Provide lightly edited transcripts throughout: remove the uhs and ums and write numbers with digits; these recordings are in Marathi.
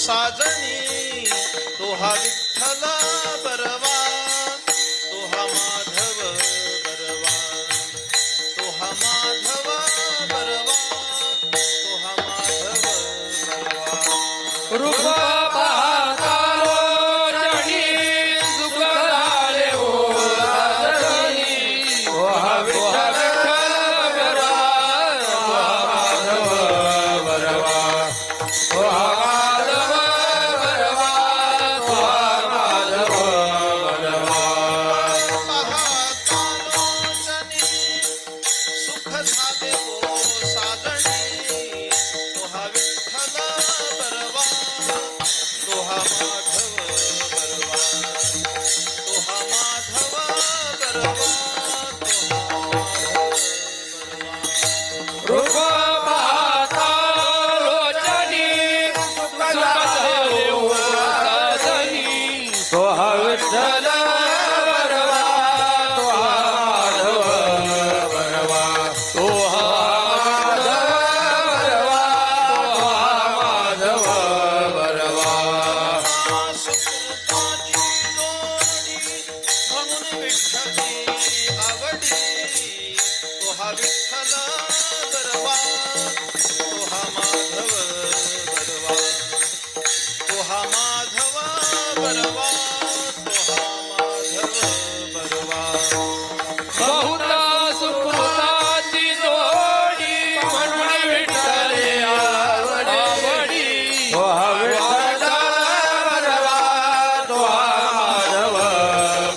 साजणी तो हा विठ्ठल बरवा, तो हा माधव बरवा, तो हा माधव बरवा, तो हा माधव बरवा. रूप पाहता लोचनी सुख झाले हो साजणी, तो हा विठ्ठल बरवा, तो हा माधव बरवा, तो हा माधव बरवा, तो हा माधव बरवा. पाहता लोचनी सुख झाले हो साजणी, तो हा विठ्ठल बरवा, तो हा माधव बरवा, तो हा माधव बरवा, तो हा माधव बरवा. रूप पाहता लोचनी सुख झाले हो साजणी, तो हा विठ्ठल बरवा, तो हा माधव बरवा, तो हा माधव बरवा, तो हा माधव बरवा. सुकृताची जोडी म्हणून विठ्ठली आवडी, तो हा विठ्ठल बरवा, तो हा माधव बरवा, तो हा माधव बरवा, तो हा माधव बरवा. बहुता सुकृताची जोडी म्हणून विठ्ठले आवडी, तो हा विठ्ठल बरवा, तो हा माधव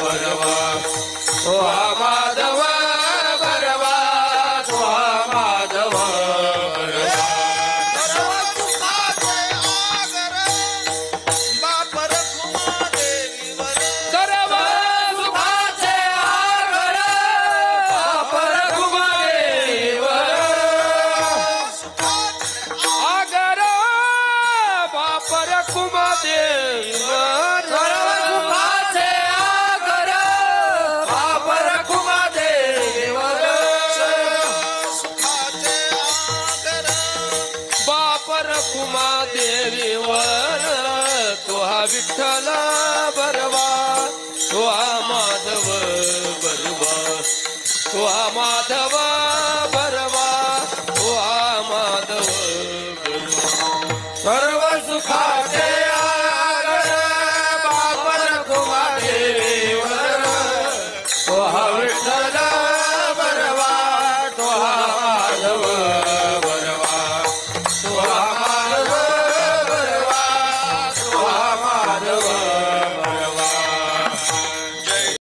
बरवा, तो हा माधव बरवा, तो हा माधव बरवा. सर्व सुखाचे आगर बाप रखुमादेवीवर, सर्व सुखाचे आगर बाप रखुमादेवीवर, आगर बाप रखुमादेवीवर, सर्व सुखाचे आगर बाप रखुमादेवीवर, सुखाचे आगर बाप रखुमादेवीवर, तो हा विठ्ठल बरवा, तो हा माधव बरवा, तो हा माधव